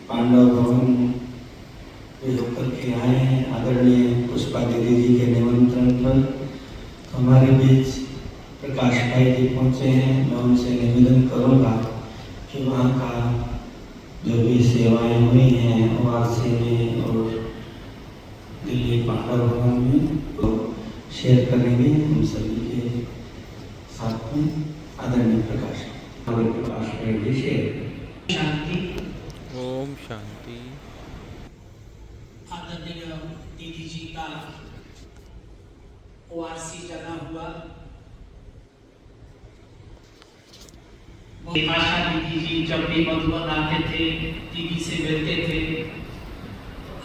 पांडव भवन में होकर के आए हैं आदरणीय पुष्पा दीदी जी के निमंत्रण पर। तो हमारे बीच प्रकाश भाई जी पहुँचे हैं। मैं उनसे निवेदन करूँगा कि वहाँ का जो भी सेवाएं हुई हैं ओआरसी में और दिल्ली पांडव भवन में तो शेयर करेंगे हम सभी के साथ में। आदरणीय प्रकाश भाई जी शेयर। शांति। ओम शांति। आदरणीय दीदी जी का ओआरसी जना हुआ। आशा दीदी जी जब भी मधुबन आते थे दीदी से मिलते थे।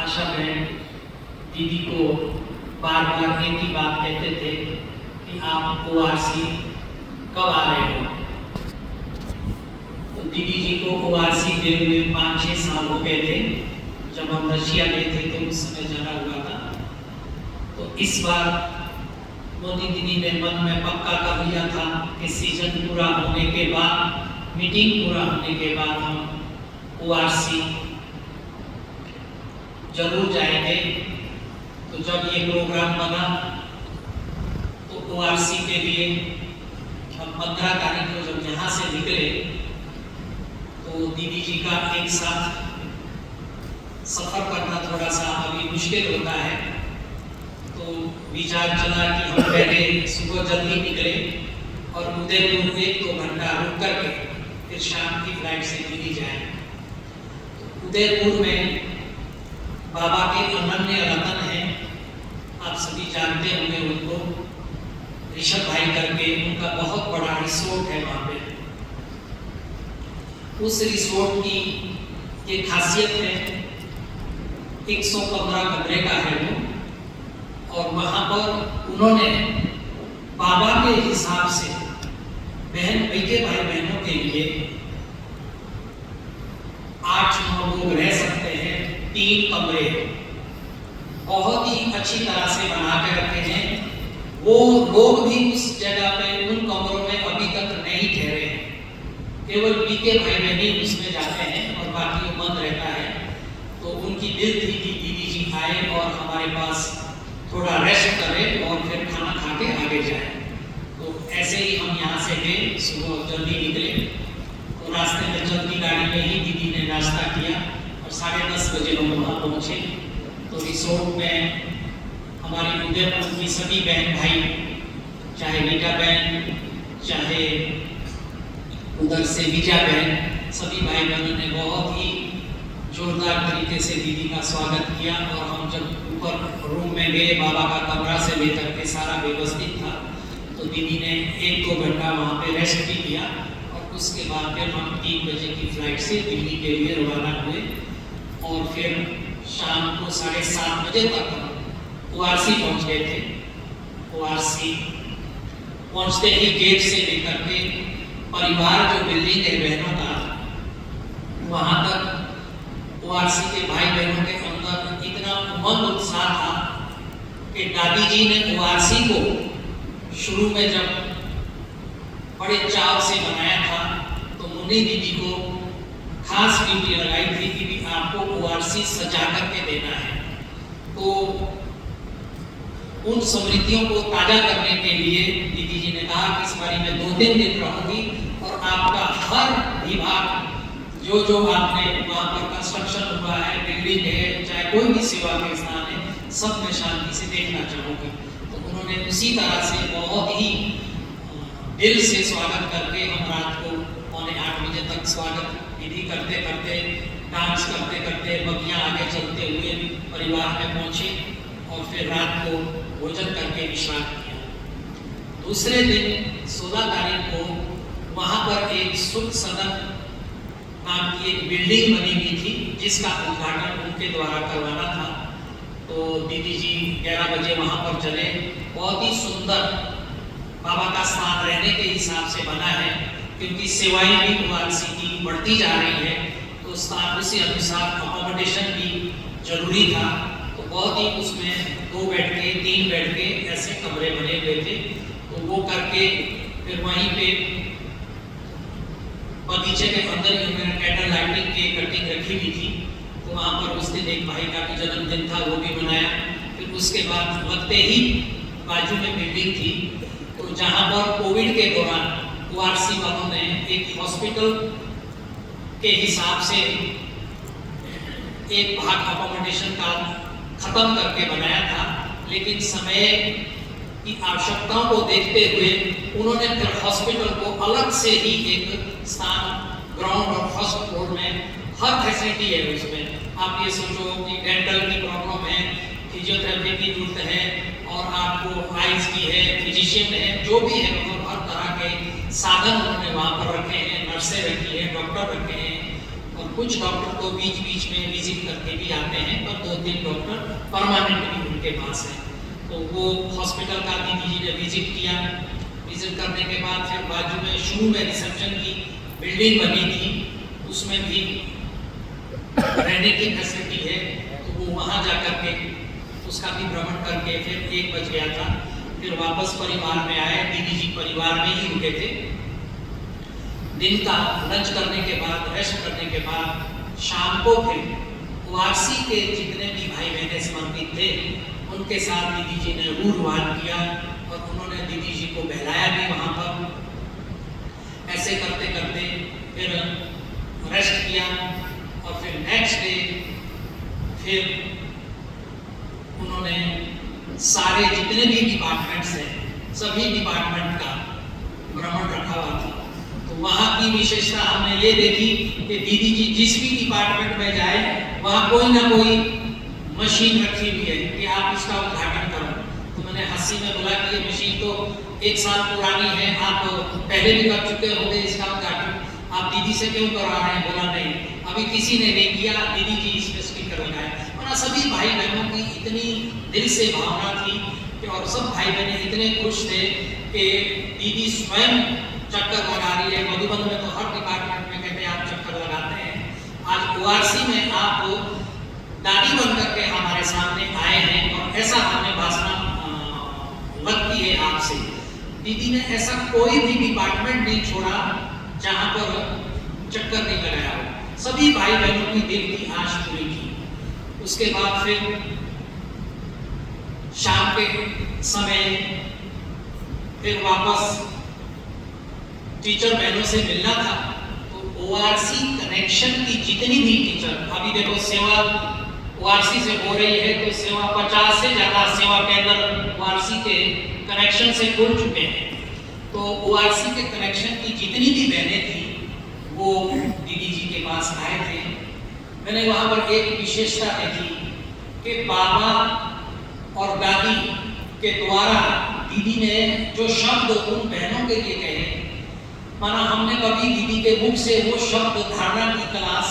आशा बहन दीदी को बार बार एक ही बात कहते थे कि आप ओआरसी कब आ रहे हो। तो दीदी जी को ओआरसी के हुए 5-6 साल हो गए थे। जब हम रशिया गए थे तो उस समय जाना हुआ था। तो इस बार मोदी दीदी ने मन में पक्का कर लिया था कि सीजन पूरा होने के बाद, मीटिंग पूरा होने के बाद हम ओआरसी जरूर जाएंगे। तो जब ये प्रोग्राम बना तो ओआरसी के लिए हम 15 तारीख को जब यहाँ से निकले तो दीदी जी का एक साथ सफर करना थोड़ा सा अभी मुश्किल होता है। तो विचार चला कि हम पहले सुबह जल्दी निकले और उदयपुर में 1-2 घंटा रुक करके फिर शाम की फ्लाइट से दिल्ली जाए। तो उदयपुर में बाबा के अनन्य रतन है, आप सभी जानते होंगे उनको, ऋषभ भाई करके उनका बहुत बड़ा रिसोर्ट है वहाँ पे। उस रिसोर्ट की ये खासियत है 115 कमरे का है वो। और वहां पर उन्होंने बाबा के हिसाब से बहन बेटे भाई बहनों के लिए 8-9 लोग रह सकते हैं। 3 कमरे बहुत ही अच्छी तरह से बना के रखे हैं। वो लोग भी उस जगह पे उन कमरों में अभी तक नहीं ठहरे हैं। केवल बीके भाई बहन ही उसमें जाते हैं और बाकी वो बंद रहता है। तो उनकी दिल थी कि दीदी जी आए और हमारे पास थोड़ा रेस्ट करें और फिर खाना खा के आगे जाए। तो ऐसे ही हम यहाँ से गए, सुबह जल्दी निकले। तो रास्ते में चलती गाड़ी में ही दीदी ने नाश्ता किया और 10:30 बजे हम वहाँ पहुँचे। तो रिसोर्ट में हमारी उदयपुर की सभी बहन भाई, चाहे रीटा बहन, चाहे उधर से विजया बहन, सभी भाई बहनों ने बहुत ही जोरदार तरीके से दीदी का स्वागत किया। और हम जब ऊपर रूम में गए, बाबा का कमरा से लेकर के सारा व्यवस्थित था, तो दीदी ने 1-2 घंटा वहाँ पे रेस्ट भी किया। और उसके बाद फिर हम 3 बजे की फ्लाइट से दिल्ली के लिए रवाना हुए। और फिर शाम को 7:30 बजे तक हम ओआरसी पहुँच गए थे। ओआरसी पहुँचते ही गेट से लेकर के परिवार जो बिल्डिंग है बहनों का, वहाँ तक ओआरसी के भाई बहनों के अंदर इतना उमंग उत्साह था कि दादी जी ने ओआरसी को शुरू में जब बड़े चाव से बनाया था तो मुन्नी दीदी को खास ड्यूटी लगाई थी कि भी आपको ओआरसी सजा करके देना है। तो उन स्मृतियों को ताजा करने के लिए दीदी जी ने कहा कि इस बारी मैं 2-3 दिन रहूंगी और आपका हर विभाग जो आपने वहाँ पर कंस्ट्रक्शन हुआ है, बिल्डिंग है, चाहे कोई भी सेवा के स्थान है, सब में शांति से देखना चाहूँगी। तो उन्होंने उसी तरह से बहुत ही दिल से स्वागत करके हम रात को 7:45 बजे तक स्वागत विधि करते करते, डांस करते करते, बगियाँ आगे चलते हुए परिवार में पहुँचे और फिर रात को भोजन करके विश्राम किया। दूसरे दिन 16 तारीख को वहाँ पर एक सुख सदन नाम की एक बिल्डिंग बनी हुई थी जिसका उद्घाटन उनके द्वारा करवाना था। तो दीदी जी 11 बजे वहाँ पर चले। बहुत ही सुंदर बाबा का स्थान रहने के हिसाब से बना है, क्योंकि सेवाएं भी ओआरसी की बढ़ती जा रही है। तो स्थान उसी अनुसार अकोमोडेशन भी जरूरी था। तो बहुत ही उसमें 2 बेड के 3 बेड के ऐसे कमरे बने हुए थे। तो वो करके फिर वहीं पे बगीचे के अंदर ही मैंने कैंडल लाइटिंग की कटिंग रखी हुई थी, तो वहाँ पर उस दिन एक भाई का भी जन्मदिन था, वो भी मनाया। फिर उसके बाद लगते ही बाजू में बिल्डिंग थी, तो जहाँ पर कोविड के दौरान ORC वालों ने एक हॉस्पिटल के हिसाब से एक भाग अकोमोडेशन का खत्म करके बनाया था, लेकिन समय की आवश्यकताओं को देखते हुए उन्होंने फिर हॉस्पिटल को अलग से ही एक स्थान ग्राउंड और फर्स्ट फ्लोर में हर फैसिलिटी है उसमें। आप ये सोचो कि डेंटल की प्रॉब्लम है, फिजियोथेरेपी की जरूरत है, और आपको आइज की है, फिजिशियन है, जो भी है, मतलब हर तरह के साधन उन्होंने वहाँ पर रखे हैं, नर्सें रखी है, डॉक्टर रखे हैं, और कुछ डॉक्टर तो बीच बीच में विजिट करके भी आते हैं, पर 2-3 डॉक्टर परमानेंट भी उनके पास है। तो वो हॉस्पिटल का दीदी जी ने विजिट किया। विजिट करने के बाद फिर बाजू में शुरू में रिसेप्शन की बिल्डिंग बनी थी, उसमें भी रहने की फैसिलिटी है, तो वो वहाँ जा करके उसका भी भ्रमण करके फिर 1 बज गया था। फिर वापस परिवार में आए, दीदी जी परिवार में ही रुके थे। दिन का लंच करने के बाद, रेस्ट करने के बाद शाम को फिर ORC के जितने भी भाई बहनें समर्पित थे उनके साथ दीदी जी ने रूरवान किया, और उन्होंने दीदी जी को बहलाया भी वहाँ पर। ऐसे करते करते फिर रेस्ट किया, और फिर नेक्स्ट डे फिर उन्होंने सारे जितने भी डिपार्टमेंट्स हैं, सभी डिपार्टमेंट का भ्रमण रखा हुआ था। तो वहाँ की विशेषता हमने ये देखी कि दीदी जी जिस भी डिपार्टमेंट में जाए वहाँ कोई ना कोई मशीन रखी हुई है कि आप इसका उद्घाटन करो। तो मैंने हंसी में बोला कि ये मशीन तो 1 साल पुरानी है, आप पहले भी कर चुके होंगे इसका उद्घाटन, आप दीदी से क्यों करवा रहे हैं? बोला नहीं, अभी किसी ने नहीं किया, दीदी जी इसमें स्पीकर लगाए। और सभी भाई बहनों की इतनी दिल से भावना थी कि, और सब भाई बहनें इतने खुश थे कि दीदी स्वयं चक्कर लगा रही है। मधुबन में तो हर डिपार्टमेंट में कहते हैं आप चक्कर लगाते हैं, आज ORC में आप दादी बन करके हमारे सामने आए हैं, और ऐसा हमने वासना लगती है आपसे। दीदी ने ऐसा कोई भी डिपार्टमेंट नहीं छोड़ा जहां पर चक्कर नहीं लगाया हो, सभी भाई बहनों की दिल की आश पूरी की। उसके बाद फिर शाम के समय फिर वापस टीचर बहनों से मिलना था, तो ORC कनेक्शन की जितनी भी टीचर, अभी देखो सेवा ORC से हो रही है, तो सेवा 50 से ज्यादा सेवा केंद्र ORC के कनेक्शन से खुल चुके हैं। तो ORC के कनेक्शन की जितनी भी बहनें थी वो दीदी जी के पास आए थे। मैंने वहां पर एक विशेषता देखी कि बाबा और दादी के द्वारा दीदी ने जो शब्द उन बहनों के लिए कहे, माना हमने कभी दीदी के मुख से वो शब्द धारणा की क्लास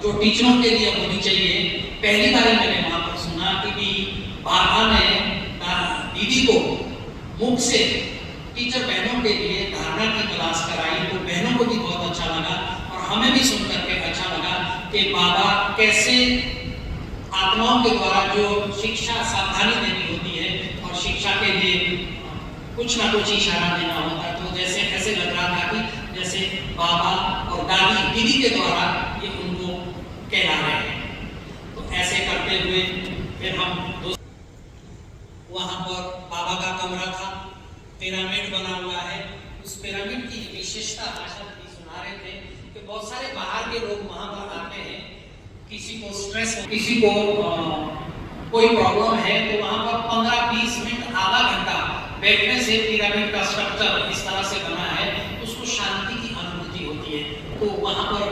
जो टीचरों के लिए होनी चाहिए, पहली बार मैंने वहां पर सुना कि बाबा ने दीदी को मुख से टीचर बहनों के लिए धारणा की क्लास कराई। तो बहनों को भी बहुत अच्छा लगा, और हमें भी सुन करके अच्छा लगा कि बाबा कैसे आत्माओं के द्वारा जो शिक्षा सावधानी देनी होती है, और शिक्षा के लिए कुछ ना कुछ इशारा देना होता है, तो जैसे ऐसे लग रहा था कि जैसे बाबा और दादी दीदी के द्वारा ये उनको कहला रहे हैं। तो ऐसे करते हुए फिर हम वहां पर बाबा का कमरा था, पिरामिड बना हुआ है। उस पिरामिड की विशेषता आशा जी सुना रहे थे कि बहुत सारे बाहर के लोग वहां पर आते हैं, किसी को स्ट्रेस, किसी को कोई प्रॉब्लम है, तो वहां पर 15-20 मिनट आधा घंटा बैठने से पिरामिड का स्ट्रक्चर इस तरह से बना है, उसको शांति की अनुभूति होती है। तो वहां पर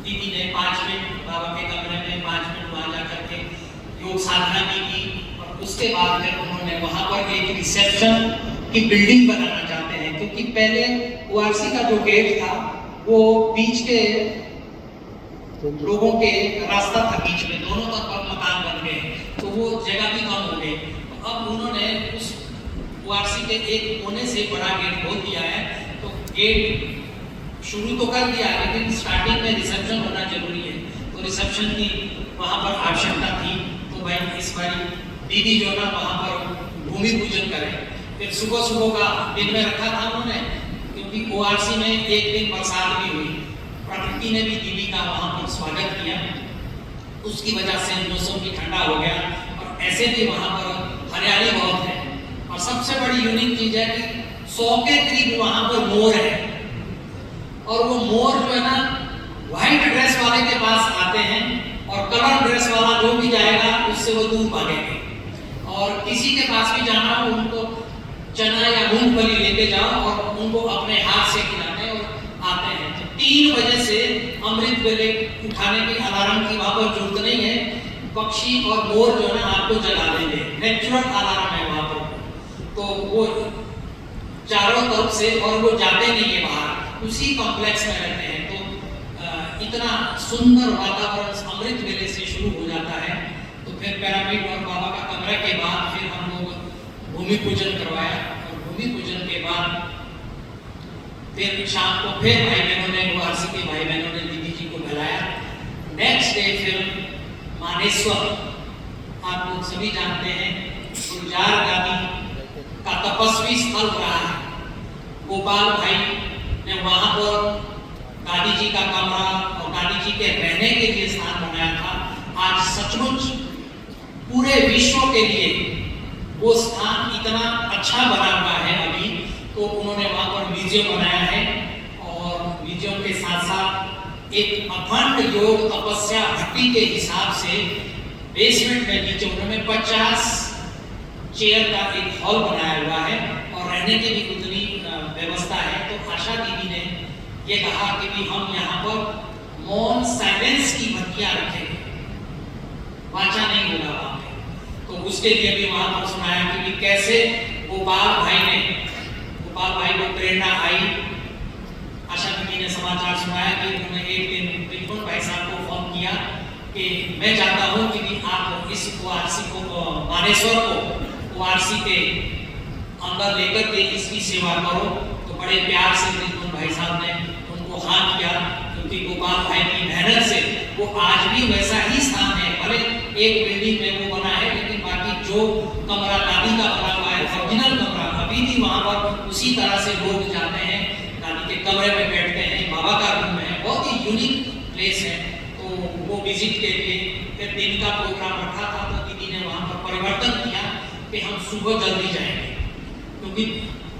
दीदी ने 5 मिनट बाबा के कमरे में 5 मिनट वहां जाकर के योग साधना भी की, और उसके बाद फिर उन्होंने वहां पर एक रिसेप्शन की बिल्डिंग बनाना चाहते हैं, क्योंकि पहले ORC का जो गेट था वो बीच के लोगों के रास्ता था, बीच में दोनों तरफ मकान बन गए, तो वो जगह भी कम हो गई। तो अब उन्होंने उस ORC के एक कोने से बड़ा गेट खोल दिया है। तो गेट शुरू तो कर दिया, लेकिन स्टार्टिंग में रिसेप्शन होना जरूरी है, तो रिसेप्शन की वहां पर आवश्यकता थी। तो भाई इस बार दीदी जो ना वहां पर भूमि पूजन करें। फिर सुबह सुबह का दिन में रखा था उन्होंने, क्योंकि ORC में एक दिन बरसात भी हुई, प्रकृति ने भी दीदी का वहाँ पर स्वागत किया। उसकी वजह से मौसम भी ठंडा हो गया और ऐसे भी वहाँ पर हरियाली बहुत है। और सबसे बड़ी यूनिक चीज है कि 100 के करीब वहाँ पर मोर है और वो मोर जो है ना व्हाइट ड्रेस वाले के पास आते हैं और कलर ड्रेस वाला जो भी जाएगा उससे वो दूर भागेंगे। और किसी के पास भी जाना हो उनको चना या मूंगफली लेके जाओ और उनको अपने हाथ से खिलाने और आते हैं। तो 3 बजे से अमृत वेले उठाने के अलार्म की वहां पर जरूरत नहीं है। पक्षी और मोर जो है ना आपको जगा देंगे, नेचुरल अलार्म है वहां पर। तो वो चारों तरफ से, और वो जाते नहीं है बाहर, उसी कॉम्प्लेक्स में रहते हैं। तो इतना सुंदर वातावरण अमृत वेले से शुरू हो जाता है। तो फिर पिरामिड और बाबा का कमरा के बाद फिर हम लोग भूमि पूजन करवाया और भूमि पूजन के बाद फिर शाम को फिर भाई बहनों ने, वारसी के भाई बहनों ने दीदी जी को बुलाया। नेक्स्ट डे फिर मानेश्वर, आप लोग सभी जानते हैं गुलजार गादी का तपस्वी स्थल रहा है। गोपाल भाई ने वहां पर दादी जी का कमरा और दादी जी के रहने के लिए स्थान बनाया था। आज सचमुच पूरे विश्व के लिए वो स्थान इतना अच्छा बना हुआ है अभी। तो उन्होंने वहां पर म्यूजियम बनाया है और म्यूजियम के साथ साथ एक अखंड योग तपस्या भट्टी के हिसाब से बेसमेंट में नीचे उन्होंने 50 चेयर का एक हॉल बनाया हुआ है और रहने की भी उतनी व्यवस्था है। तो आशा दीदी ने ये कहा कि भी हम यहाँ पर मौन साइलेंस की भट्टियां रखेंगे, वाचा नहीं होगा वहां पे। तो उसके लिए भी वहां पर सुनाया कि भी कैसे गोपाल भाई को प्रेरणा आई। आशा दीदी ने समाचार सुनाया कि उन्होंने एक दिन बिल्कुल भाई साहब को फोन किया कि मैं चाहता हूं कि भी आप इस ओआरसी को, मानेश्वर को ओआरसी के अंदर लेकर के इसकी सेवा करो। तो बड़े प्यार से बिल्कुल भाई साहब ने उनको हाँ किया, क्योंकि गोपाल भाई की मेहनत से वो आज भी वैसा ही स्थान है। भले एक बिल्डिंग में वो बना है, लेकिन बाकी जो कमरा दादी का बना हुआ है ओरिजिनल कमरा अभी भी वहां पर उसी तरह से लोग जाते हैं, दादी के कमरे में बैठते हैं। बाबा का रूम है, बहुत ही यूनिक प्लेस है। तो वो विजिट के लिए फिर दिन का प्रोग्राम रखा था। तो दीदी ने वहां पर परिवर्तन किया कि हम सुबह जल्दी जाएंगे, क्योंकि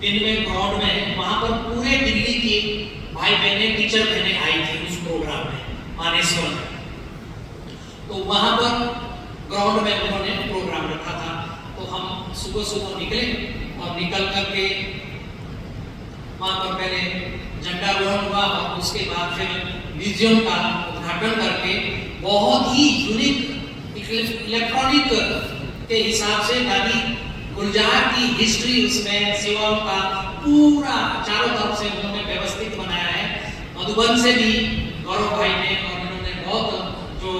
दिन में ग्राउंड में वहां पर पूरे दिल्ली की भाई बहने, टीचर बहने आई थी उस प्रोग्राम में मानेश्वर में। तो वहां पर ग्राउंड में उन्होंने प्रोग्राम रखा था। तो हम सुबह निकले और निकल करके वहां पर पहले झंडारोहण हुआ और उसके बाद फिर म्यूजियम का उद्घाटन करके बहुत ही यूनिक इलेक्ट्रॉनिक के हिसाब से दादी गुलजार की हिस्ट्री, उसमें सेवाओं का पूरा चारों तरफ से उन्होंने व्यवस्थित बनाया है। मधुबन से भी गौरव भाई ने और इन्होंने बहुत जो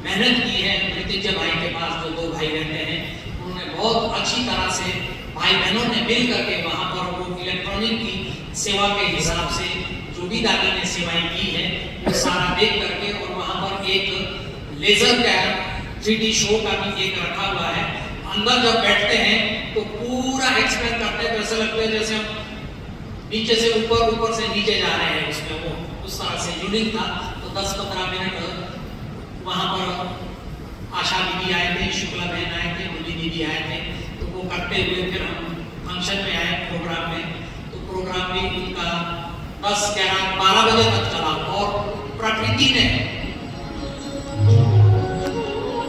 मेहनत की है, मृत्युंजय भाई के पास जो 2 भाई रहते हैं, उन्होंने बहुत अच्छी तरह से भाई बहनों ने मिल करके वहां पर वो इलेक्ट्रॉनिक की सेवा के हिसाब से जो भी दादी ने सेवाएं की है वो सारा देख करके, और वहां पर एक लेजर का 3D शो का भी एक रखा हुआ है। अंदर जब बैठते हैं तो पूरा एक्सप्लेन करते हैं, ऐसा लगता है जैसे हम नीचे से ऊपर, ऊपर से नीचे जा रहे हैं उसमें। वो उस तरह से यूनिक था। तो 10-15 मिनट वहां पर आशा दीदी आए थे, शुक्ला बहन आए थे, मुली दीदी आए थे। तो वो करते हुए फिर हम फंक्शन में आए प्रोग्राम में। तो प्रोग्राम भी उनका 10, 11, 12 बजे तक चला और प्रकृति ने